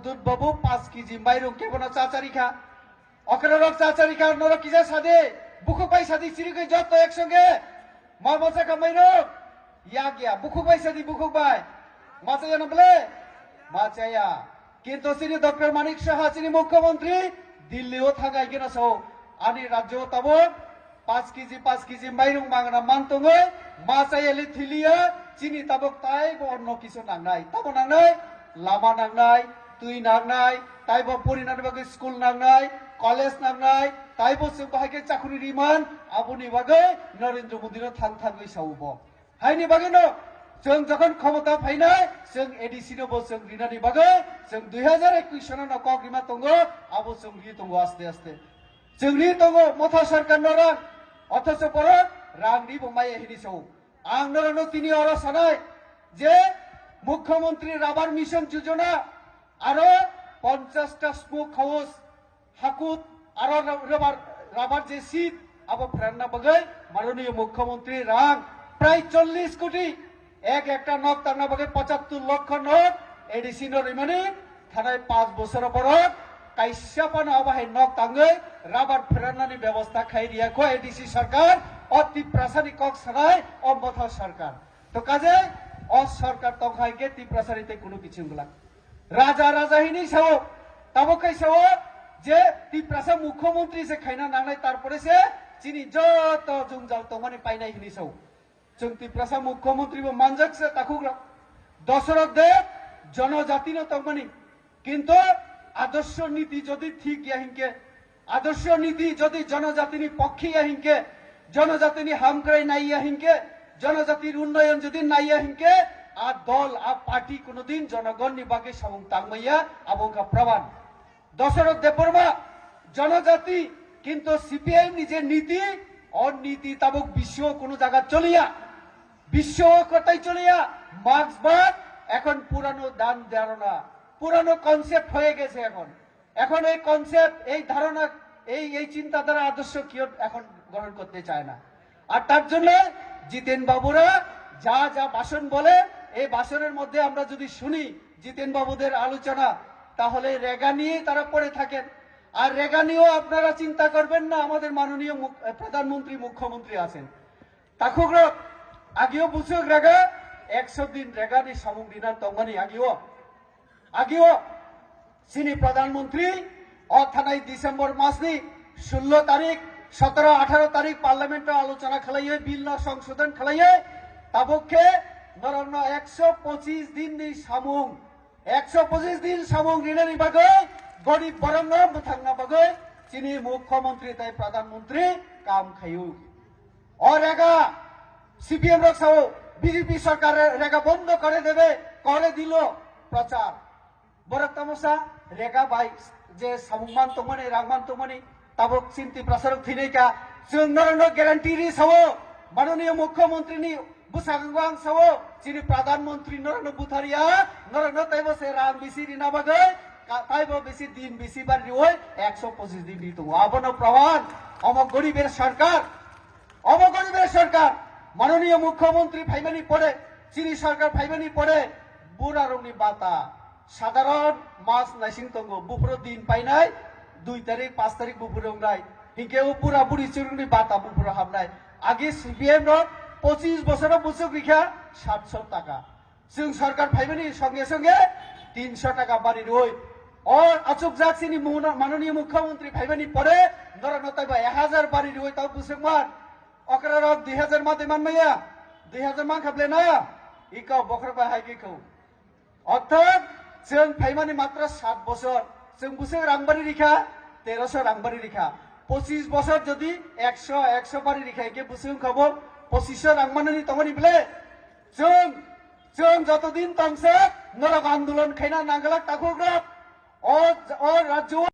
দুধ বাবু 5 কেজি মাইরং কেবনা চাচারিখা অকরারক চাচারিখা নরক কিজা সাদে বুকুক বাই সাদি সিরিকই যত একসঙ্গে মামসা কামাইরক ইয়া গিয়া বুকুক বাই সাদি বুকুক বাই মাচায়া নবলে মাচায়া কিন্তু সিনি ডক্টর মানিক সাহা সিনি মুখ্যমন্ত্রী দিল্লিও থাকাই কিনা সো আনি রাজ্য তাবো 5 কেজি মাইরং মাংনা মানতঙ্গই মাচায়ালি থিলিয়া চিনি তাবক তাই অন্য কিছু নাংনাই তাবো নাংনাই লামা নাংনাই তুই নাংনাই তাইবো পরিণার বাগে স্কুল নাংনাই কলেজ নাংনাই তাইবো जों बाहायके चाकुरि रिमान आबुनि बागै नरेंद्र मोदीनो थांगै सावबो हायनि बागै न जों जखन क्षमता फायनाय जों एडिसि नो बो जों रिनानि बागै जों 2021 सनाव न कग्रिमा तंगो आबो जों रि तंगो आस्ते आस्ते जों रि तंगो मथा सरकार न रां अथच पर रांनि बमाय हिनि साव आं नरनो तिनि अर सानाय जे मुख्यमंत्री राबार मिशन योजना आरो 50 टा स्मोक हाउस हाकुत आरो राबार जे सीट अब फ्रेंडना बगै माननीय मुख्यमंत्री रां प्राय 40 कोटी एक एकटा नक तारना बगै 75 लक्ष नक एडिसि नो रिमानि थानाय 5 बছर पर काइसापान अबाहाय नक तांगै राबार फ्रेंडनानि व्यवस्था खाइरिया को एडिसि सरकार अति प्रासानि कक सनाय अमथा सरकार तो काजे अ सरकार तंखाय के ति प्रासारिते कुनु किछुंगला राजा राजा हिनि साव ताबो कैसाव जे ती प्रासा मुख्यमंत्री से खाइना नांनाय तारपरे से चिनि जत जुंजाल तंमानि पाइनाय हिनि साव जों ती प्रासा मुख्यमंत्री बो मानजक से ताकुग्रा दशरथ देव जनजाति न तंमानि किंतु आदर्श नीति जदि ठीक या हिंके आदर्श नीति जदि जनजातिनि पक्षे या हिंके जनजातिनि हामक्राय नाइया हिंके जनजातिर उन्नयन जदि नाइया हिंके आ दल आ पार्टी कोनोदिन जनगणनि बागे सामुं तांगमैया आबोंका प्रमाण दशरथ देवबर्मा जनजाति किंतु सीपीआईएम निजे नीति और नीति ताबक विश्व कोनो জায়গা চলিয়া বিশ্ব কথাই চলিয়া মার্ক্সবাদ এখন পুরানো দান ধারণা পুরানো কনসেপ্ট হয়ে গেছে এখন এই কনসেপ্ট এই ধারণা এই চিন্তাধারা আদর্শ কি এখন গ্রহণ করতে চায় না আর তার জন্য জিতেন বাবুরা যা যা ভাষণ বলে এই ভাষণের মধ্যে আমরা যদি শুনি জিতেন বাবুদের আলোচনা তাহলে রেগা নিয়ে তারা পড়ে থাকেন আর রেগা নিয়েও আপনারা চিন্তা করবেন না আমাদের মাননীয় প্রধানমন্ত্রী মুখ্যমন্ত্রী আছেন তাকুগ্র আগেও বুঝুক রেগা 100 দিন রেগানি সামুং দিনা তংমানি আগেও সিনি প্রধানমন্ত্রী অথানাই ডিসেম্বর মাসনি 16 তারিখ 17 18 তারিখ পার্লামেন্টে আলোচনা খালাইয়ে বিল না সংশোধন খালাইয়ে তাবকে নরন 125 দিন নি সামুং 125 दिन सामुं रिनानि बागै गरीब बरंग मुथांना बागै चिनि मुख्यमंत्री ताई प्रधानमंत्री काम खायु और रेगा सीपीएम रक्षाओ बीजेपी सरकार रेगा बंद करे देबे करे दिलो प्रचार बरक तमसा रेगा बाई जे सामुंमान तंमानि रांमान तंमानि ताबक चिंति प्रसारक थिनेका जों नरनो ग्यारान्टी रि सावो माननीय मुख्यमंत्री नि बुसागवां सावो चिनि प्रधानमंत्री नरनो बुथारिया नरनो ताइबो से रां बिसि रिना बागै ताइबो बिसि दिन बिसि बार रिओय 125 दिन दितो आबनो प्रमाण अम गरीबेर सरकार माननीय मुख्यमंत्री फाइमानि पड़े चिनि सरकार फाइमानि पड़े बुरा रंगनि बाता साधारण मास नाइसिं तंगो बुफुरो दिन पाइनाय 2 तारिख 5 तारिख बुफुरो रंगनाय हिंकेও बुरा बुरि चिरुंनि बाता बुफुरो हाबनाय आगे सीपीएम नो 25 বছর বুঝুক রিখা 700 টাকা जों सरकार फाइमानि संगे संगे 300 টাকা बारी रই और अचुक जाक्सिनि माननीय मुख्यमंत्री फाइमानि पड़े नरनो ताइबा 1000 बारी रই ताव बुझुक मान अकरारक 2000 माते मानमाया 2000 मान खाबले ना इकाव बखरबा हाइकेखौ अर्थात जों फाइमानि मात्र 7 বছর जों बुझुक रांबारि रिखा 1300 रांबारि रिखा 25 বছর যদি 100 बारी रिखायके बुझुक खबर 2500 रांमानि तंगनि बले जों जतदिन तंसे नरक आंदोलन खाइना नांगलाक ताकुग्राब और राज्य